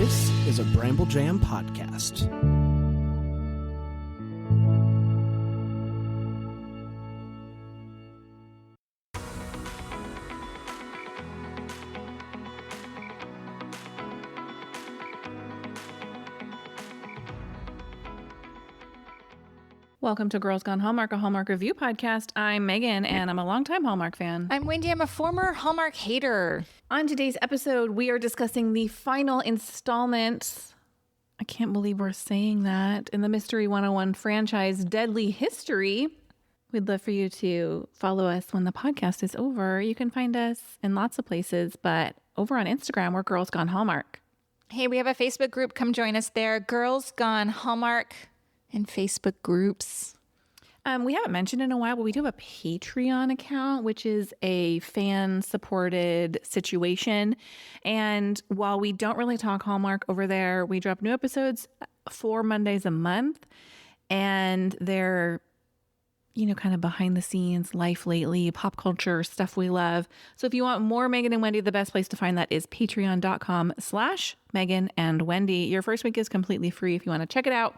This is a Bramble Jam podcast. Welcome to Girls Gone Hallmark, a Hallmark review podcast. I'm Megan, and I'm a longtime Hallmark fan. I'm Wendy. I'm a former Hallmark hater. On today's episode, we are discussing the final installment, I can't believe we're saying that, in the Mystery 101 franchise, Deadly History. We'd love for you to follow us when the podcast is over. You can find us in lots of places, but over on Instagram, we're Girls Gone Hallmark. Hey, we have a Facebook group. Come join us there. Girls Gone Hallmark and Facebook groups. We haven't mentioned in a while, but we do have a Patreon account, which is a fan-supported situation. And while we don't really talk Hallmark over there, we drop new episodes 4 Mondays a month. And they're, kind of behind the scenes, life lately, pop culture, stuff we love. So if you want more Megan and Wendy, the best place to find that is patreon.com/Megan and Wendy. Your first week is completely free if you want to check it out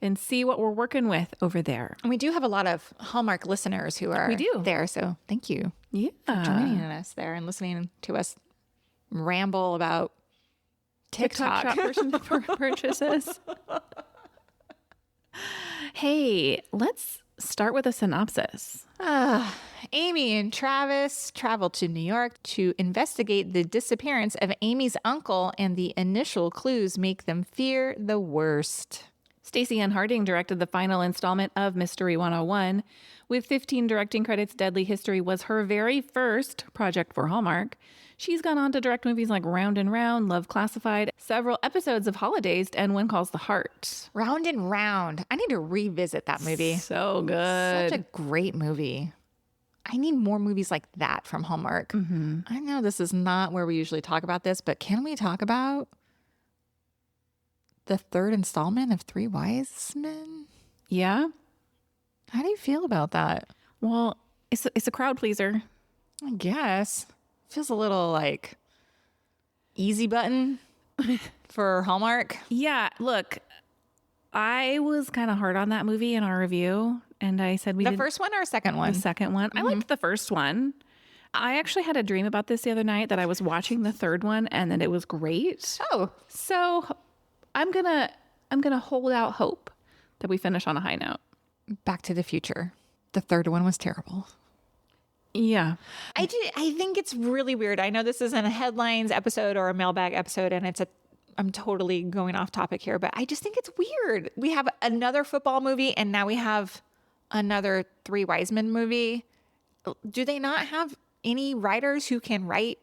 and see what we're working with over there. And we do have a lot of Hallmark listeners who are there, so thank you for joining us there and listening to us ramble about TikTok shop purchases. Hey, let's start with a synopsis. Amy and Travis travel to New York to investigate the disappearance of Amy's uncle, and the initial clues make them fear the worst. Stacey Ann Harding directed the final installment of Mystery 101. With 15 directing credits, Deadly History was her very first project for Hallmark. She's gone on to direct movies like Round and Round, Love Classified, several episodes of Holidays, and When Calls the Heart. Round and Round. I need to revisit that movie. So good. Such a great movie. I need more movies like that from Hallmark. Mm-hmm. I know this is not where we usually talk about this, but can we talk about the third installment of Three Wise Men? Yeah. How do you feel about that? Well, it's a crowd pleaser. I guess. Feels a little like easy button for Hallmark. Yeah. Look, I was kind of hard on that movie in our review. And I said the first one or second one? The second one. Mm-hmm. I liked the first one. I actually had a dream about this the other night that I was watching the third one and that it was great. Oh. So I'm gonna hold out hope that we finish on a high note. Back to the Future. The third one was terrible. Yeah. I think it's really weird. I know this isn't a headlines episode or a mailbag episode, and I'm totally going off topic here, but I just think it's weird. We have another football movie, and now we have another Three Wise Men movie. Do they not have any writers who can write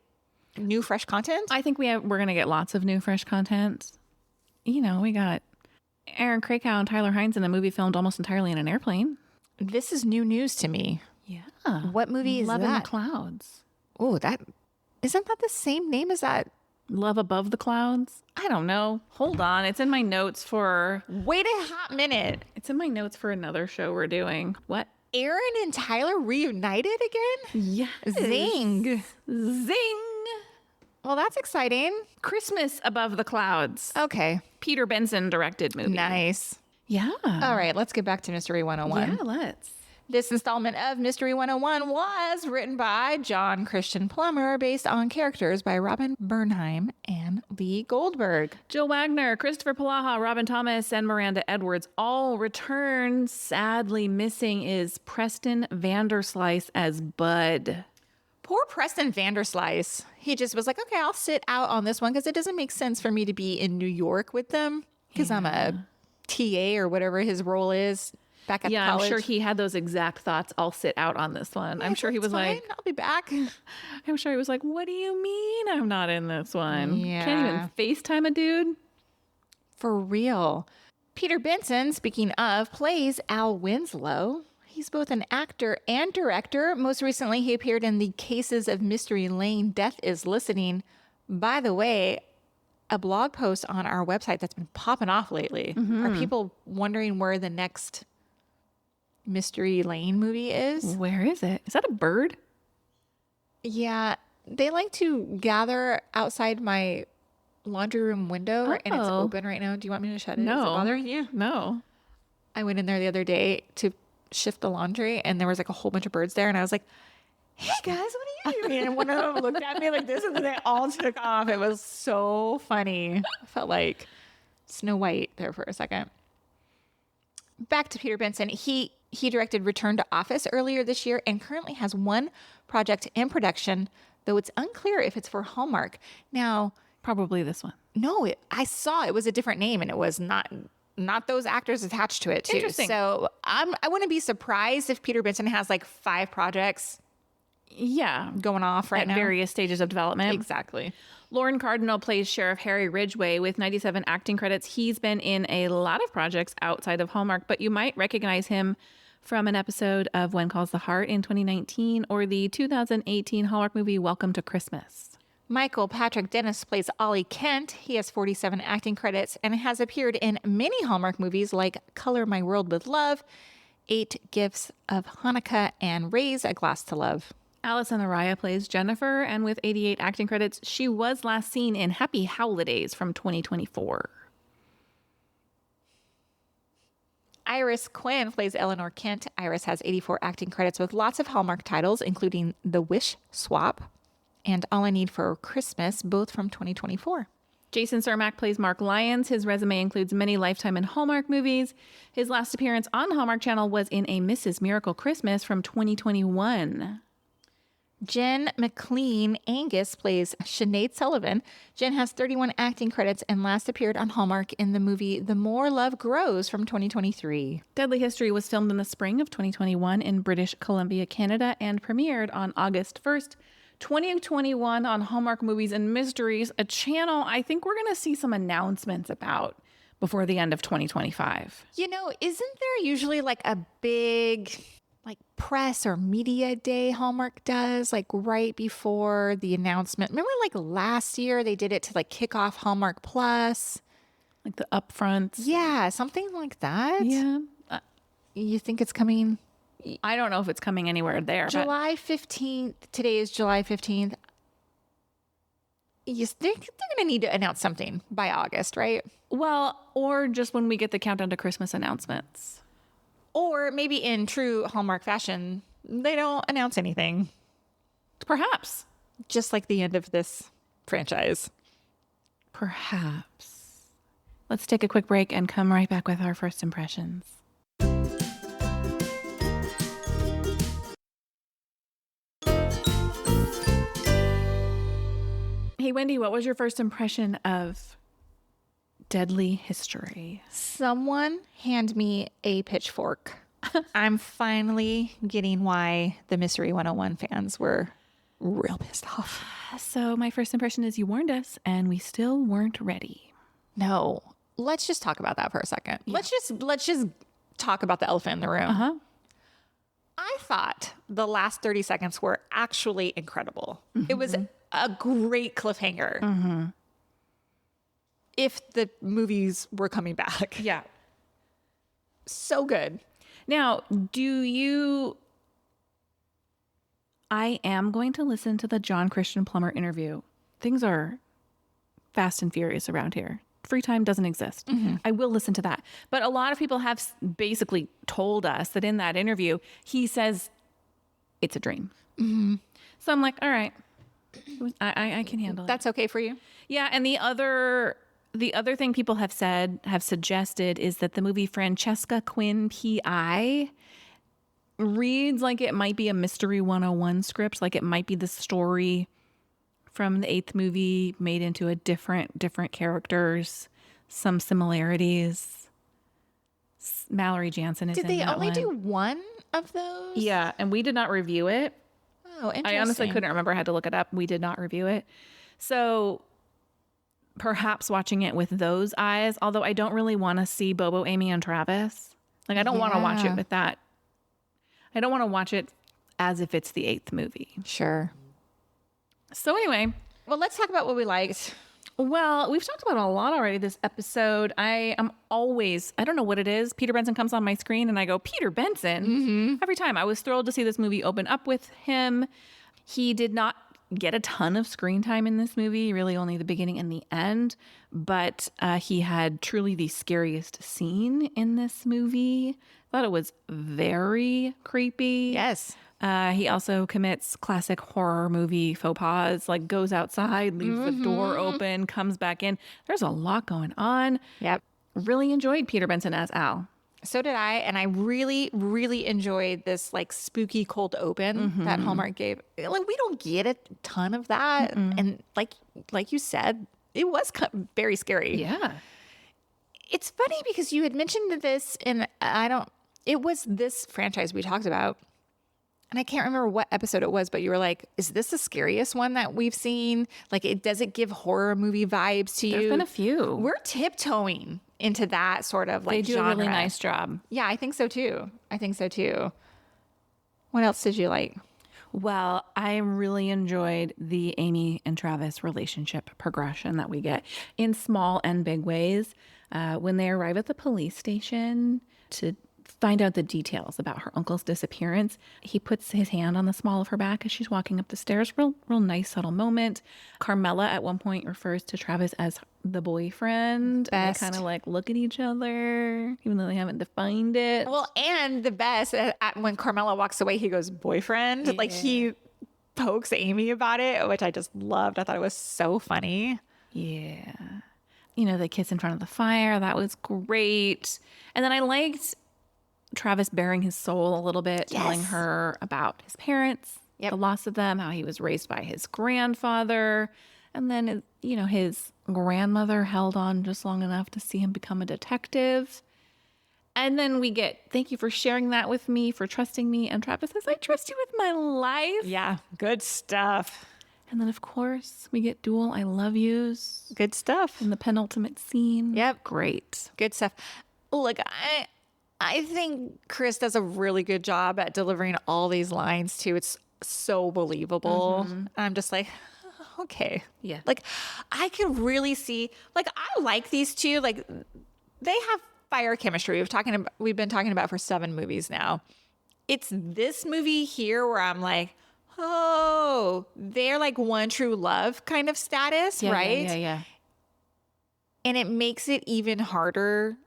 new, fresh content? I think we're going to get lots of new, fresh content. We got Aaron Krakow and Tyler Hines in a movie filmed almost entirely in an airplane. This is new news to me. Yeah. What movie is Love that? in the Clouds. Oh, isn't that the same name as that? Love Above the Clouds? I don't know. Hold on. It's in my notes for... Wait a hot minute. It's in my notes for another show we're doing. What? Aaron and Tyler reunited again? Yes. Zing. Zing. Well, that's exciting. Christmas Above the Clouds. Okay. Peter Benson directed movie. Nice. Yeah. All right, let's get back to Mystery 101. Yeah, let's. This installment of Mystery 101 was written by John Christian Plummer, based on characters by Robin Bernheim and Lee Goldberg. Jill Wagner, Christopher Palaha, Robin Thomas, and Miranda Edwards all return. Sadly missing is Preston Vanderslice as Bud. Poor Preston Vanderslice. He just was like, okay, I'll sit out on this one because it doesn't make sense for me to be in New York with them because I'm a TA or whatever his role is back at college. I'm sure he had those exact thoughts. I'll sit out on this one. I'm sure he was fine. like, I'll be back. I'm sure he was like, what do you mean I'm not in this one? Yeah. Can't even FaceTime a dude. For real. Peter Benson, speaking of, plays Al Winslow. He's both an actor and director. Most recently, he appeared in the Cases of Mystery Lane, Death is Listening. By the way, a blog post on our website that's been popping off lately. Mm-hmm. Are people wondering where the next Mystery Lane movie is? Where is it? Is that a bird? Yeah, they like to gather outside my laundry room window and it's Oh. open right now. Do you want me to shut it? Is it No. bothering you? No. I went in there the other day to shift the laundry and there was like a whole bunch of birds there and I was like, hey guys, what are you doing? And one of them looked at me like this and then they all took off. It was so funny. I felt like Snow White there for a second. Back to Peter Benson. He directed Return to Office earlier this year and currently has one project in production, though it's unclear if it's for Hallmark. Now, Probably this one. no, I saw it was a different name and it was not those actors attached to it too. Interesting. So I wouldn't be surprised if Peter Benson has like 5 projects Yeah. going off right At now. various stages of development. Exactly. Lauren Cardinal plays Sheriff Harry Ridgway with 97 acting credits. He's been in a lot of projects outside of Hallmark, but you might recognize him from an episode of When Calls the Heart in 2019 or the 2018 Hallmark movie Welcome to Christmas. Michael Patrick Dennis plays Ollie Kent. He has 47 acting credits and has appeared in many Hallmark movies like Color My World with Love, 8 Gifts of Hanukkah, and Raise a Glass to Love. Allison Araya plays Jennifer, and with 88 acting credits, she was last seen in Happy Holidays from 2024. Iris Quinn plays Eleanor Kent. Iris has 84 acting credits with lots of Hallmark titles, including The Wish Swap and All I Need for Christmas, both from 2024. Jason Cermak plays Mark Lyons. His resume includes many Lifetime and Hallmark movies. His last appearance on the Hallmark Channel was in A Mrs. Miracle Christmas from 2021. Jen McLean Angus plays Sinead Sullivan. Jen has 31 acting credits and last appeared on Hallmark in the movie The More Love Grows from 2023. Deadly History was filmed in the spring of 2021 in British Columbia, Canada, and premiered on August 1st, 2021 on Hallmark Movies and Mysteries, a channel I think we're going to see some announcements about before the end of 2025. You know, isn't there usually like a big like press or media day Hallmark does like right before the announcement? Remember like last year they did it to like kick off Hallmark Plus? Like the upfronts. Yeah, something like that. Yeah. You think it's coming I don't know if it's coming anywhere there. But July 15th? Today is July 15th. Yes, they're going to need to announce something by August, right? well, or just when we get the countdown to Christmas announcements. Or maybe in true Hallmark fashion, they don't announce anything. Perhaps. Just like the end of this franchise. Perhaps. Let's take a quick break and come right back with our first impressions. Hey, Wendy, what was your first impression of Deadly History? Someone hand me a pitchfork. I'm finally getting why the Mystery 101 fans were real pissed off. So my first impression is you warned us and we still weren't ready. No, let's just talk about that for a second. Let's just talk about the elephant in the room. Uh-huh. I thought the last 30 seconds were actually incredible. It was a great cliffhanger. If the movies were coming back. Yeah. So good. Now, I am going to listen to the John Christian Plummer interview. Things are fast and furious around here. Free time doesn't exist. I will listen to that. But a lot of people have basically told us that in that interview, he says it's a dream. So I'm like, all right, I can handle it. That's okay for you? Yeah, and the other thing people have suggested is that the movie Francesca Quinn P.I. reads like it might be a Mystery 101 script, like it might be the story from the 8th movie made into a different characters, some similarities. Mallory Jansen is in that one. Did they only do one of those? Yeah, and we did not review it. Oh, interesting. I honestly couldn't remember. I had to look it up. We did not review it. So perhaps watching it with those eyes, although I don't really want to see Bobo, Amy, and Travis. Like, I don't want to watch it with that. I don't want to watch it as if it's the 8th movie. Sure. So anyway. Well, let's talk about what we liked. Well, we've talked about a lot already this episode. I am always, I don't know what it is. Peter Benson comes on my screen and I go, Peter Benson. Every time. I was thrilled to see this movie open up with him. He did not get a ton of screen time in this movie, really only the beginning and the end, but he had truly the scariest scene in this movie. I thought it was very creepy. Yes. He also commits classic horror movie faux pas, like goes outside, leaves the door open, comes back in. There's a lot going on. Yep. Really enjoyed Peter Benson as Al. So did I. And I really, really enjoyed this like spooky cold open that Hallmark gave. Like, we don't get a ton of that. And like you said, it was very scary. Yeah. It's funny because you had mentioned this it was this franchise we talked about. And I can't remember what episode it was, but you were like, is this the scariest one that we've seen? Like, does it give horror movie vibes to you? There's been a few. We're tiptoeing into that sort of like They do genre. a really nice job. Yeah, I think so too. What else did you like? Well, I really enjoyed the Amy and Travis relationship progression that we get in small and big ways. When they arrive at the police station to find out the details about her uncle's disappearance, he puts his hand on the small of her back as she's walking up the stairs. Real nice, subtle moment. Carmela at one point refers to Travis as the boyfriend. Best. And they kind of like look at each other, even though they haven't defined it. Well, and the best, when Carmela walks away, he goes, boyfriend. Like, he pokes Amy about it, which I just loved. I thought it was so funny. Yeah. You know, they kiss in front of the fire. That was great. And then I liked Travis bearing his soul a little bit, telling her about his parents, the loss of them, how he was raised by his grandfather. And then, you know, his grandmother held on just long enough to see him become a detective. And then we get, thank you for sharing that with me, for trusting me. And Travis says, I trust you with my life. Yeah, good stuff. And then, of course, we get dual I love yous Good stuff. in the penultimate scene. Yep. Great. Good stuff. Look, I think Chris does a really good job at delivering all these lines too. It's so believable. I'm just like, okay. Yeah. Like, I could really see, like, I like these two. Like, they have fire chemistry. We've been talking about for 7 movies now. It's this movie here where I'm like, oh, they're like one true love kind of status, right? Yeah. And it makes it even harder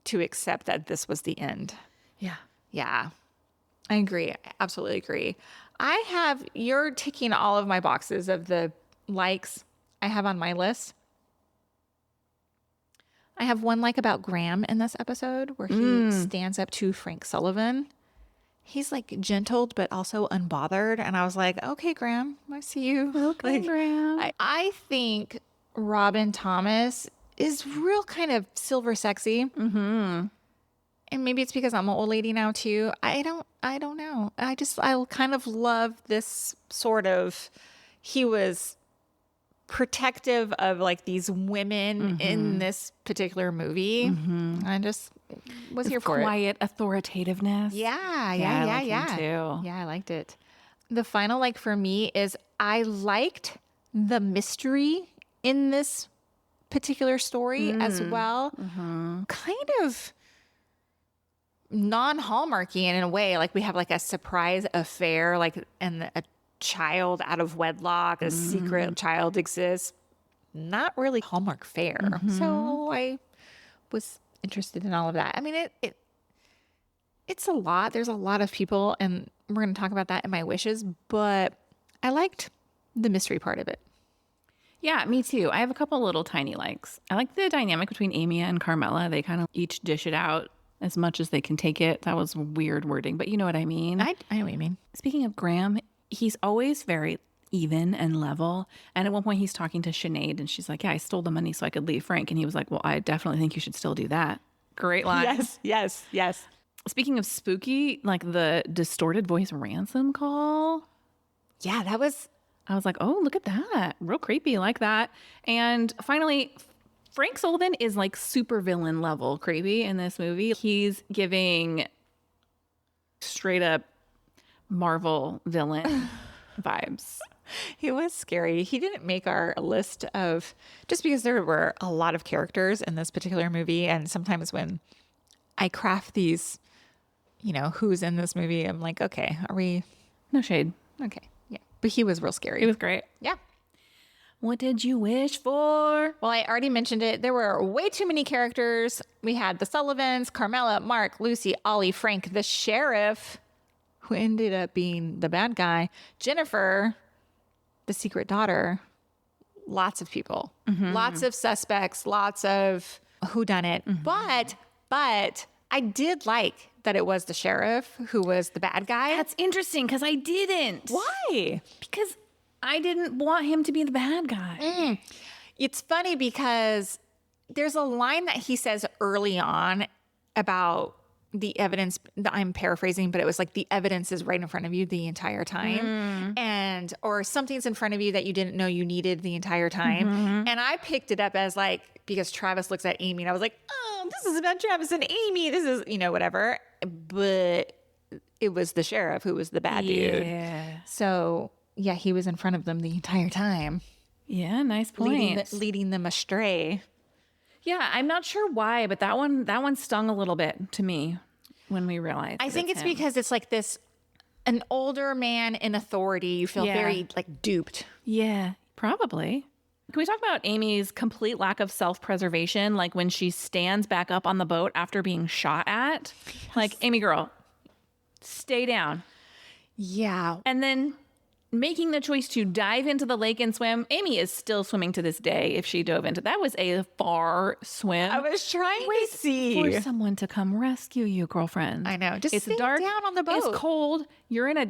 to accept that this was the end. Yeah. Yeah, I agree. I absolutely agree. You're ticking all of my boxes of the likes I have on my list. I have one like about Graham in this episode where he stands up to Frank Sullivan. He's like gentled, but also unbothered. And I was like, okay, Graham, I see you. Okay, Like, Graham. I think Robin Thomas is real kind of silver sexy. And maybe it's because I'm an old lady now too. I don't know. I kind of love this sort of, he was protective of like these women in this particular movie. I just was here for quiet authoritativeness. Yeah. I like him too. Yeah, I liked it. The final like for me is I liked the mystery in this particular story as well. Kind of non-Hallmarky in a way. Like, we have like a surprise affair, like, and a child out of wedlock, a secret child exists. Not really Hallmark fare. So I was interested in all of that. I mean, it's a lot. There's a lot of people, and we're going to talk about that in my wishes, but I liked the mystery part of it. Yeah, me too. I have a couple little tiny likes. I like the dynamic between Amy and Carmela. They kind of each dish it out as much as they can take it. That was weird wording, but you know what I mean. I know what you mean. Speaking of Graham, he's always very even and level. And at one point he's talking to Sinead and she's like, yeah, I stole the money so I could leave Frank. And he was like, well, I definitely think you should still do that. Great line. Yes. Speaking of spooky, like the distorted voice ransom call. Yeah, that was... I was like, oh, look at that. Real creepy, like that. And finally, Frank Sullivan is like super villain level creepy in this movie. He's giving straight up Marvel villain vibes. He was scary. He didn't make our list of, just because there were a lot of characters in this particular movie. And sometimes when I craft these, you know, who's in this movie, I'm like, okay, are we... No shade. Okay. Yeah. But he was real scary. He was great. Yeah. What did you wish for? Well, I already mentioned it. There were way too many characters. We had the Sullivans, Carmela, Mark, Lucy, Ollie, Frank, the sheriff, who ended up being the bad guy, Jennifer, the secret daughter. Lots of people, lots of suspects, lots of whodunit. But I did like that it was the sheriff who was the bad guy. That's interesting because I didn't. Why? Because I didn't want him to be the bad guy. It's funny because there's a line that he says early on about the evidence. I'm paraphrasing, but it was like the evidence is right in front of you the entire time. Or something's in front of you that you didn't know you needed the entire time. And I picked it up as like, because Travis looks at Amy and I was like, oh, this is about Travis and Amy. This is, whatever. But it was the sheriff who was the bad dude. So yeah, he was in front of them the entire time. Yeah, nice point. Leading them astray. Yeah, I'm not sure why, but that one stung a little bit to me when we realized. I think it's him. because it's like an older man in authority. You feel very like duped. Yeah, probably. Can we talk about Amy's complete lack of self-preservation? Like when she stands back up on the boat after being shot at? Yes. Like, Amy girl, stay down. Yeah. And then making the choice to dive into the lake and swim. Amy is still swimming to this day if she dove into that. Was a far swim. I was trying to see. For someone to come rescue you, girlfriend. I know. Just it's sit dark, down on the boat. It's cold. You're in a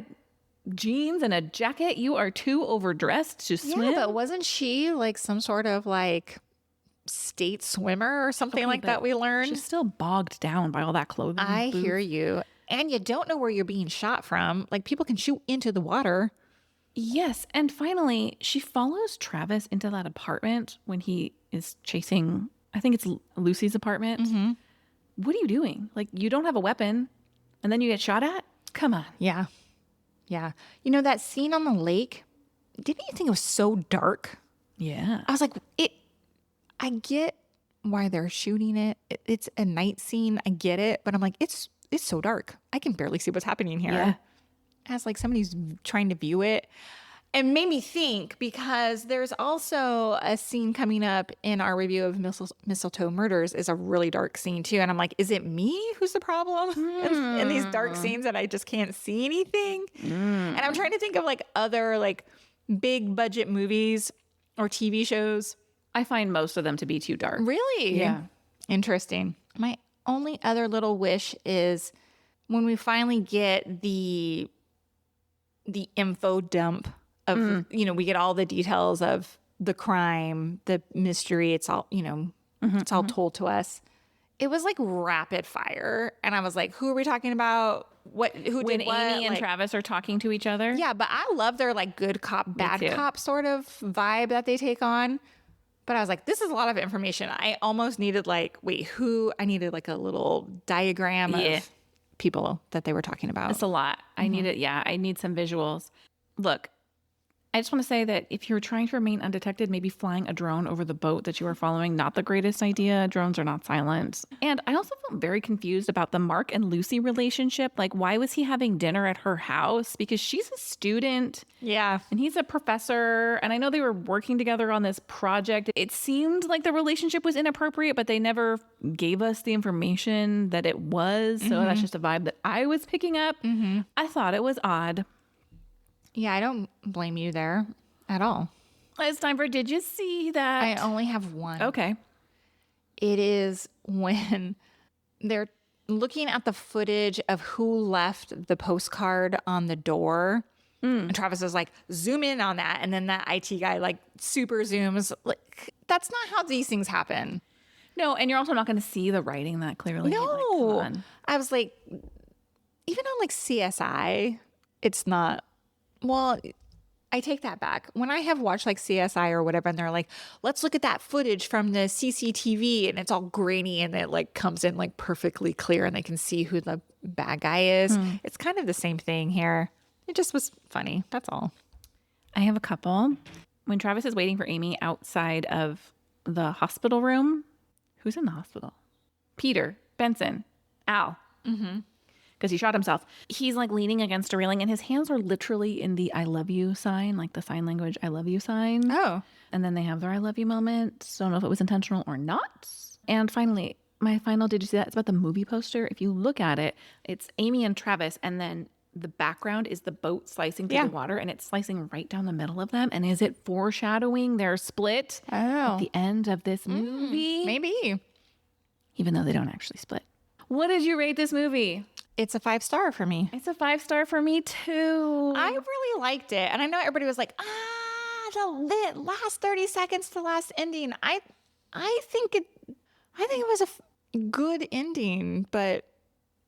jeans and a jacket. You are too overdressed to swim. Yeah, but wasn't she like some sort of like state swimmer or something like that we learned? She's still bogged down by all that clothing. I hear you. And you don't know where you're being shot from. Like people can shoot into the water. Yes. And finally, she follows Travis into that apartment when he is chasing, I think it's Lucy's apartment. What are you doing? Like, you don't have a weapon and then you get shot at? Come on. Yeah. Yeah. That scene on the lake, didn't you think it was so dark? Yeah. I was like, I get why they're shooting it. It's a night scene. I get it. But I'm like, it's so dark. I can barely see what's happening here. Yeah. As like somebody's trying to view it. And made me think because there's also a scene coming up in our review of Mistletoe Murders is a really dark scene too. And I'm like, is it me who's the problem in these dark scenes that I just can't see anything? And I'm trying to think of like other like big budget movies or TV shows. I find most of them to be too dark. Really? Yeah. Interesting. My only other little wish is when we finally get the info dump of, we get all the details of the crime, the mystery. It's all, it's all told to us. It was like rapid fire. And I was like, who are we talking about? Who when did what? Amy and Travis are talking to each other? Yeah, but I love their like good cop, bad cop sort of vibe that they take on. But I was like, this is a lot of information. I almost needed like, I needed like a little diagram of people that they were talking about. It's a lot. I need it. Yeah, I need some visuals. Look, I just want to say that if you're trying to remain undetected, maybe flying a drone over the boat that you are following, not the greatest idea. Drones are not silent. And I also felt very confused about the Mark and Lucy relationship. Like, why was he having dinner at her house? Because she's a student. Yeah. And he's a professor. And I know they were working together on this project. It seemed like the relationship was inappropriate, but they never gave us the information that it was. So that's just a vibe that I was picking up. I thought it was odd. Yeah, I don't blame you there at all. It's time for Did You See That? I only have one. Okay. It is when they're looking at the footage of who left the postcard on the door. And Travis is like, zoom in on that. And then that IT guy like super zooms. Like, that's not how these things happen. No, and you're also not going to see the writing that clearly. No. Like, come on. I was like, even on like CSI, it's not. Well, I take that back. When I have watched like CSI or whatever, and they're like, let's look at that footage from the CCTV, and it's all grainy and it like comes in like perfectly clear and they can see who the bad guy is. It's kind of the same thing here. It just was funny. That's all. I have a couple. When Travis is waiting for Amy outside of the hospital room, who's in the hospital? Peter, Benson, Al. Because because he shot himself. He's like leaning against a railing and his hands are literally in the I love you sign, like the sign language I love you sign. Oh. And then they have their I love you moment. Don't know if it was intentional or not. And finally, my final, did you see that? It's about the movie poster. If you look at it, it's Amy and Travis, and then the background is the boat slicing through the water, and it's slicing right down the middle of them. And is it foreshadowing their split at the end of this movie? Maybe. Even though they don't actually split. What did you rate this movie? It's a 5-star for me. It's a 5-star for me too. I really liked it. And I know everybody was like, the last 30 seconds to the last ending. I think it was a good ending, but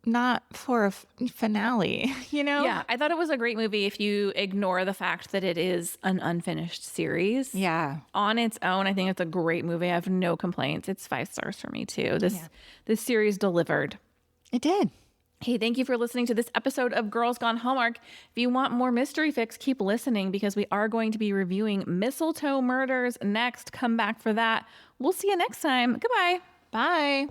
not for a finale, you know? Yeah, I thought it was a great movie if you ignore the fact that it is an unfinished series. Yeah. On its own, I think it's a great movie. I have no complaints. It's 5 stars for me too. This series delivered. It did. Hey, thank you for listening to this episode of Girls Gone Hallmark. If you want more Mystery Fix, keep listening because we are going to be reviewing Mistletoe Murders next. Come back for that. We'll see you next time. Goodbye. Bye.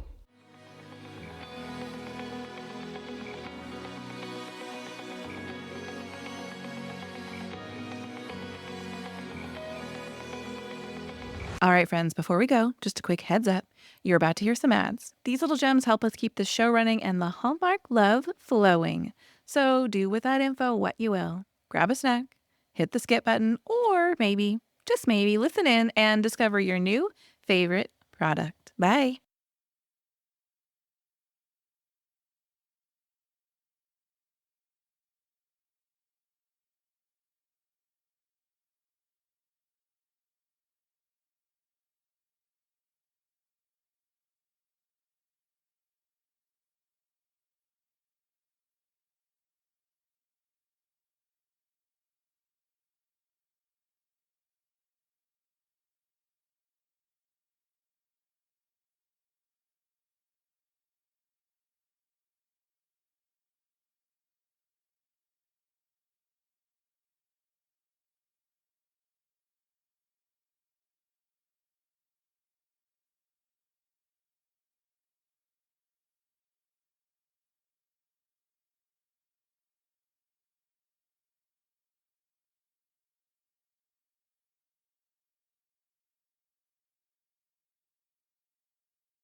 All right, friends, before we go, just a quick heads up. You're about to hear some ads. These little gems help us keep the show running and the Hallmark love flowing. So do with that info what you will. Grab a snack, hit the skip button, or maybe, just maybe, listen in and discover your new favorite product. Bye.